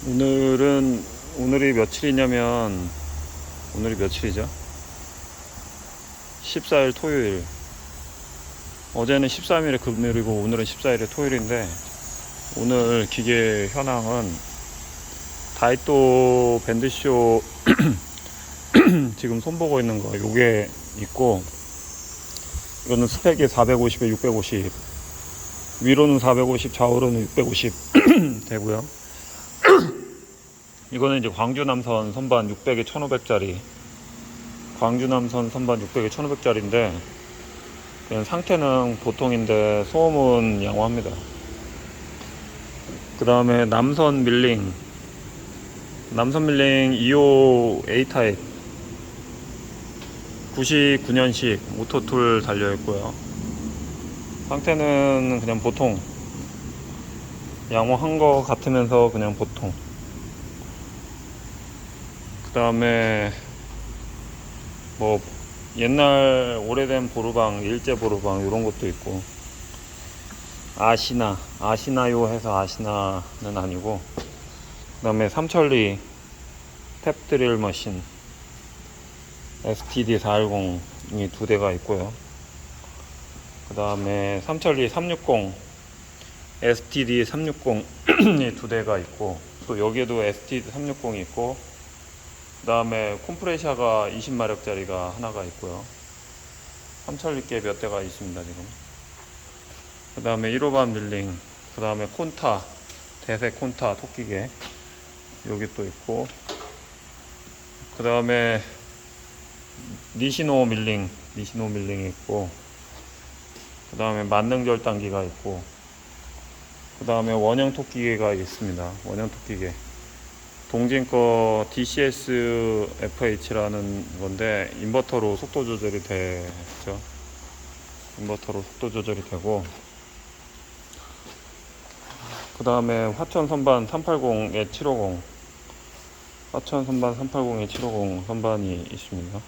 오늘이 며칠이냐면, 오늘이 며칠이죠? 14일 토요일. 어제는 13일에 금요일이고 오늘은 14일에 토요일인데, 오늘 기계 현황은 다이또 밴드쇼 지금 손보고 있는 거 요게 있고, 이거는 스펙이 450에 650, 위로는 450, 좌우로는 650 되고요. 이거는 이제 광주 남선 선반 600에 1500짜리, 광주 남선 선반 600에 1500짜리인데 그냥 상태는 보통인데 소음은 양호합니다. 그 다음에 남선 밀링 2호 A타입 99년식 오토툴 달려있고요. 상태는 그냥 보통, 양호한 거 같으면서 그냥 보통. 그 다음에 뭐 옛날 오래된 보르방, 일제 보르방 이런 것도 있고, 아시나요 해서 아시나는 아니고, 그 다음에 삼천리 탭드릴 머신 STD 410이 두 대가 있고요. 그 다음에 삼천리 360 STD 360이 두 대가 있고, 또 여기에도 STD 360이 있고, 그 다음에 콤프레셔가 20마력짜리가 하나가 있고요. 삼천리께 몇 대가 있습니다 지금. 그 다음에 1호반 밀링, 그 다음에 콘타, 대색 콘타 토끼개 여기 또 있고, 그 다음에 니시노 밀링이 있고, 그 다음에 만능 절단기가 있고, 그 다음에 원형 토끼개가 있습니다. 원형 토끼개 동진 거 DCS FH라는 건데 인버터로 속도 조절이 되죠. 인버터로 속도 조절이 되고, 그 다음에 화천 선반 380에 750, 화천 선반 380에 750 선반이 있습니다.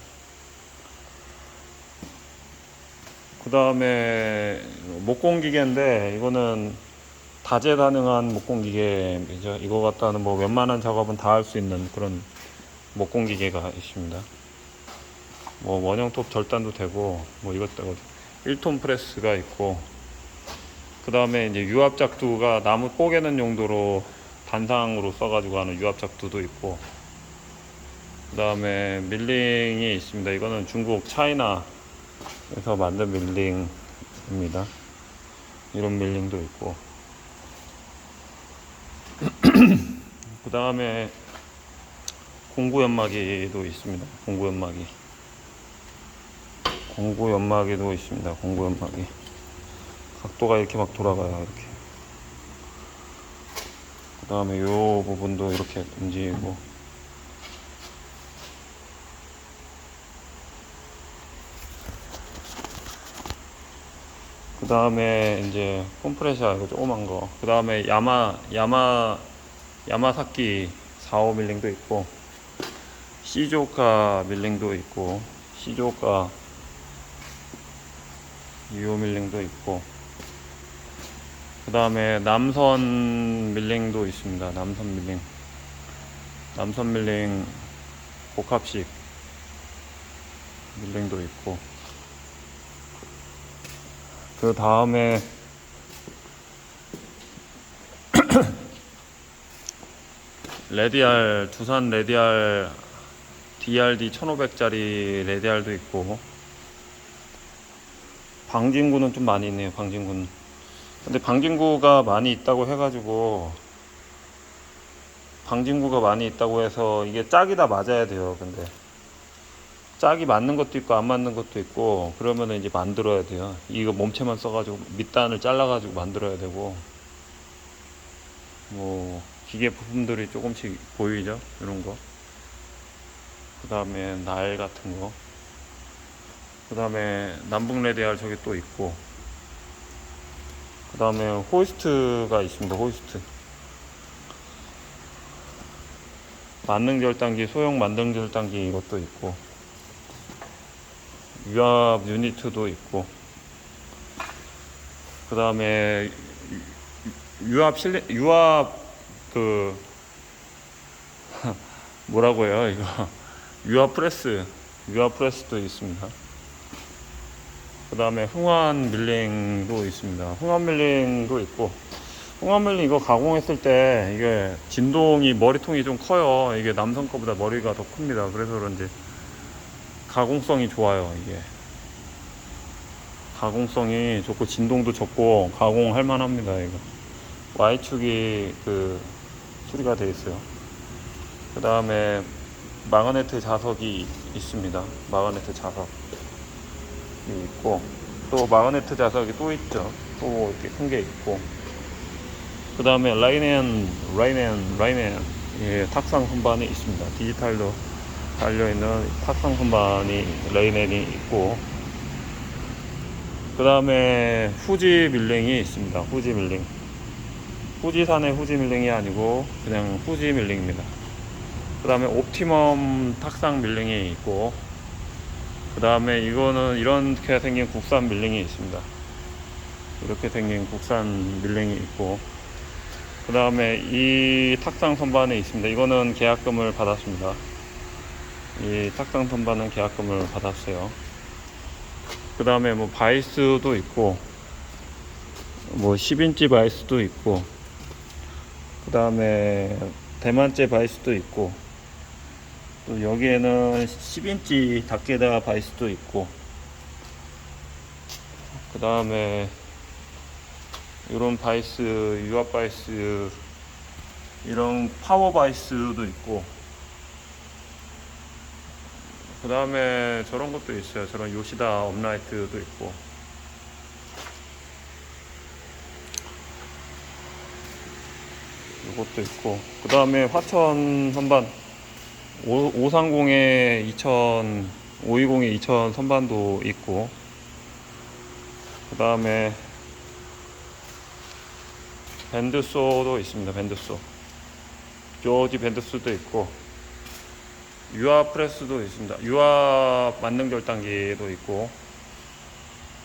그 다음에 목공기계인데 이거는 다재다능한 목공기계이죠. 이거 갖다는 뭐 웬만한 작업은 다 할 수 있는 그런 목공기계가 있습니다. 뭐 원형톱 절단도 되고, 뭐 이것도 1톤 프레스가 있고, 그 다음에 이제 유압 작두가 나무 뽀개는 용도로 단상으로 써가지고 하는 유압 작두도 있고, 그 다음에 밀링이 있습니다. 이거는 중국 차이나에서 만든 밀링입니다. 이런 밀링도 있고, 그 다음에 공구 연마기도 있습니다. 공구 연마기도 있습니다. 공구 연마기 각도가 이렇게 막 돌아가요. 이렇게. 그 다음에 요 부분도 이렇게 움직이고, 그 다음에 이제 컴프레셔 이거 조그만 거, 그 다음에 야마사키 45 밀링도 있고, 시조카 밀링도 있고, 시조카 2호 밀링도 있고, 그 다음에 남선 밀링도 있습니다. 남선 밀링 복합식 밀링도 있고, 그 다음에 레디알, 두산 레디알 DRD 1500짜리 레디알도 있고, 방진구는 좀 많이 있네요. 방진구는. 근데 방진구가 많이 있다고 해서 이게 짝이 다 맞아야 돼요. 근데 짝이 맞는 것도 있고 안 맞는 것도 있고, 그러면은 이제 만들어야 돼요. 이거 몸체만 써가지고 밑단을 잘라가지고 만들어야 되고, 뭐 기계 부품들이 조금씩 보이죠. 이런 거. 그 다음에 날 같은 거. 그 다음에 남북 레디알 저기 또 있고, 그 다음에 호이스트가 있습니다. 호이스트. 만능 절단기, 소형 만능 절단기 이것도 있고, 유압 유니트도 있고, 그 다음에 유압 그 뭐라고 해요 이거 유아 프레스도 있습니다. 그 다음에 흥완 밀링도 있습니다. 흥완 밀링도 있고, 흥완 밀링 이거 가공했을 때 이게 진동이 머리통이 좀 커요. 이게 남성 거보다 머리가 더 큽니다. 그래서 그런지 가공성이 좋아요. 이게 가공성이 좋고 진동도 적고 가공할 만합니다. 이거 Y축이 그 수리가 되어 있어요. 그 다음에 마그네트 자석이 있습니다. 마그네트 자석이 있고, 또 마그네트 자석이 또 있죠. 또 이렇게 큰 게 있고, 그 다음에 라이넨 예, 탁상 선반이 있습니다. 디지털도 달려있는 탁상 선반이 라이넨이 있고, 그 다음에 후지 밀링이 있습니다. 후지 밀링, 후지산의 후지 밀링이 아니고 그냥 후지 밀링입니다. 그 다음에 옵티멈 탁상 밀링이 있고, 그 다음에 이거는 이렇게 생긴 국산 밀링이 있습니다. 이렇게 생긴 국산 밀링이 있고, 그 다음에 이 탁상 선반에 있습니다. 이거는 계약금을 받았습니다. 이 탁상 선반은 계약금을 받았어요. 그 다음에 뭐 바이스도 있고, 뭐 10인치 바이스도 있고, 그 다음에 대만제 바이스도 있고, 또 여기에는 10인치 다케다 바이스도 있고, 그 다음에 이런 바이스, 유압 바이스, 이런 파워 바이스도 있고, 그 다음에 저런 것도 있어요. 저런 요시다 업라이트도 있고, 이것도 있고, 그 다음에 화천 선반 530에 2000, 520에 2000 선반도 있고, 그 다음에 밴드소도 있습니다. 밴드소, 조지 밴드소도 있고, 유압 프레스도 있습니다. 유압 만능 절단기도 있고,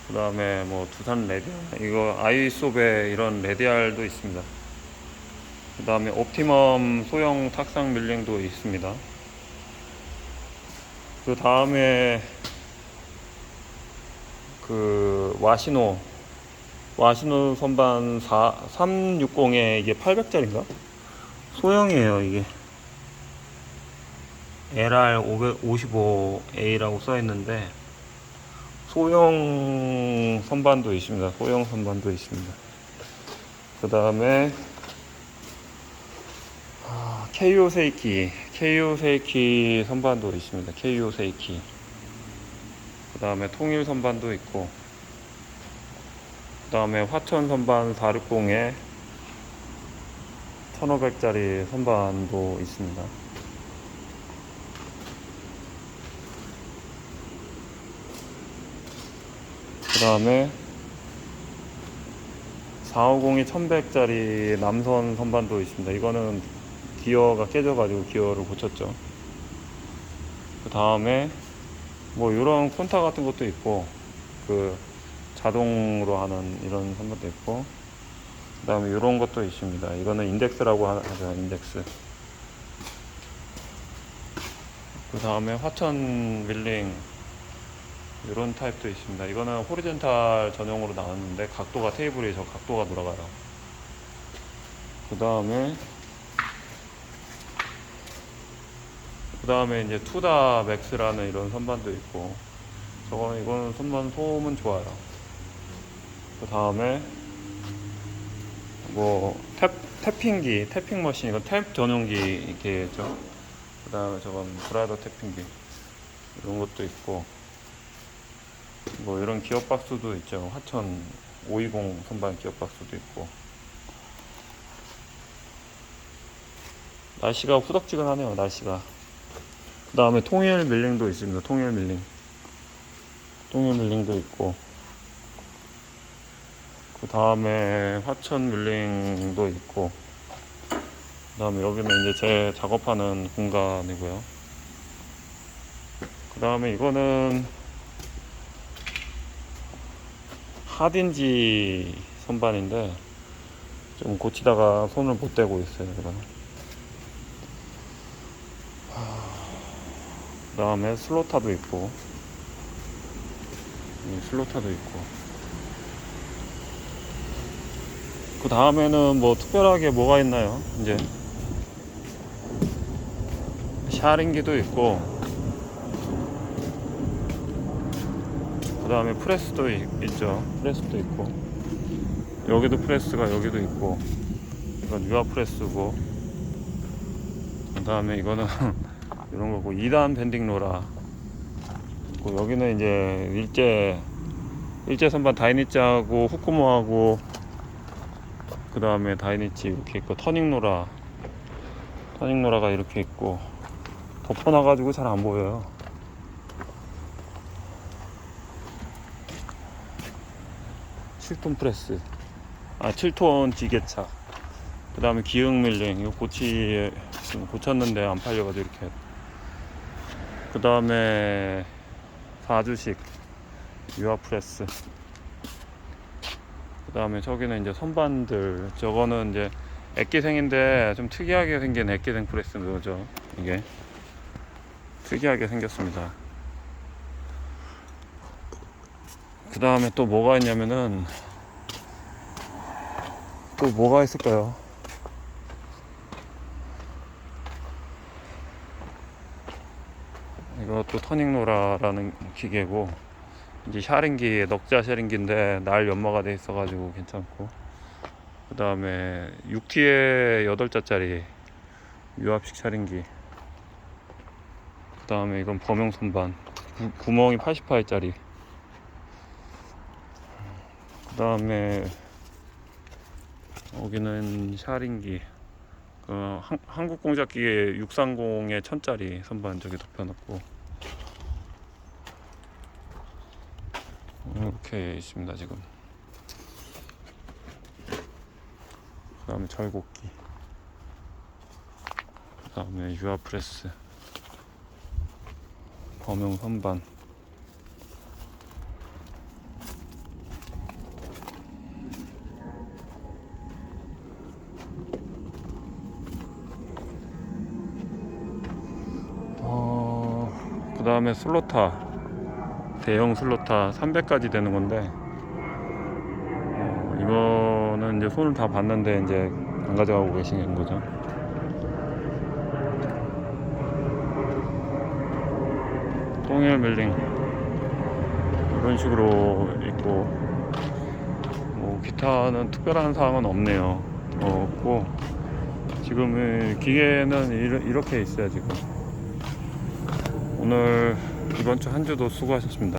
그 다음에 뭐 두산 레디알, 이거 아이소베 이런 레디알도 있습니다. 그 다음에 옵티멈 소형 탁상 밀링도 있습니다. 그 다음에 그 와시노 선반 360에 이게 800짜리인가? 소형이에요. 이게 LR555A라고 써있는데 소형 선반도 있습니다. 소형 선반도 있습니다. 그 다음에 KO 세이키 선반도 있습니다. KO 세이키. 그 다음에 통일 선반도 있고, 그 다음에 화천 선반 460에 1500짜리 선반도 있습니다. 그 다음에 450이 1100짜리 남선 선반도 있습니다. 이거는 기어가 깨져가지고 기어를 고쳤죠. 그 다음에 뭐 이런 콘타 같은 것도 있고, 그 자동으로 하는 이런 선반도 있고, 그 다음에 이런 것도 있습니다. 이거는 인덱스라고 하죠. 인덱스. 그 다음에 화천 밀링 이런 타입도 있습니다. 이거는 호리젠탈 전용으로 나왔는데 각도가, 테이블이 저 각도가 돌아가요. 그 다음에 이제 투다 맥스라는 이런 선반도 있고, 이거는 선반 소음은 좋아요. 그 다음에 뭐 태핑 머신, 이건 탭 전용기 게죠. 그 다음에 저건 브라더 태핑기 이런 것도 있고, 뭐 이런 기어박스도 있죠. 화천 520 선반 기어박스도 있고. 날씨가 후덥지근하네요. 날씨가. 그 다음에 통일 밀링도 있습니다. 통일 밀링도 있고, 그 다음에 화천 밀링도 있고, 그 다음에 여기는 이제 제 작업하는 공간이고요. 그 다음에 이거는 하딘지 선반인데 좀 고치다가 손을 못 대고 있어요. 이거는 그 다음에 슬로타도 있고, 슬로타도 있고, 그 다음에는 뭐 특별하게 뭐가 있나요? 이제 샤링기도 있고, 그 다음에 프레스도 있죠. 프레스도 있고, 여기도 프레스가 여기도 있고, 이건 유아 프레스고, 그 다음에 이거는 이런 거고, 2단 밴딩 로라. 여기는 이제 일제 선반 다이니치하고 후쿠모하고, 그 다음에 다이니치 이렇게 있고, 터닝 로라가 이렇게 있고, 덮어놔가지고 잘 안 보여요. 7톤 프레스, 7톤 지게차. 그 다음에 기흥 밀링, 이거 고쳤는데 안 팔려가지고 이렇게. 그 다음에 4주식 유아 프레스. 그 다음에 저기는 이제 선반들, 저거는 이제 액기생인데 좀 특이하게 생긴 액기생 프레스인 거죠. 이게 특이하게 생겼습니다. 그 다음에 또 뭐가 있냐면은, 또 뭐가 있을까요? 이것도 터닝로라라는 기계고, 이제 샤링기, 넉자 샤링기인데 날 연마가 돼 있어가지고 괜찮고, 그 다음에 6T에 8자짜리 유압식 샤링기. 그 다음에 이건 범용 선반, 구멍이 88짜리. 그 다음에 여기는 샤링기, 한국 공작기계 630에 1000짜리 선반 저기 덮여놨고, 이렇게 있습니다 지금. 그 다음에 절곡기, 그 다음에 유아 프레스, 범용 선반. 그 다음에 슬로타, 대형 슬로타 300까지 되는 건데, 이거는 이제 손을 다 봤는데 이제 안 가져가고 계시는 거죠. 통일 밀링 이런 식으로 있고, 뭐 기타는 특별한 사항은 없네요. 없고, 지금 기계는 이렇게 있어요 지금. 오늘 이번 주 한 주도 수고하셨습니다.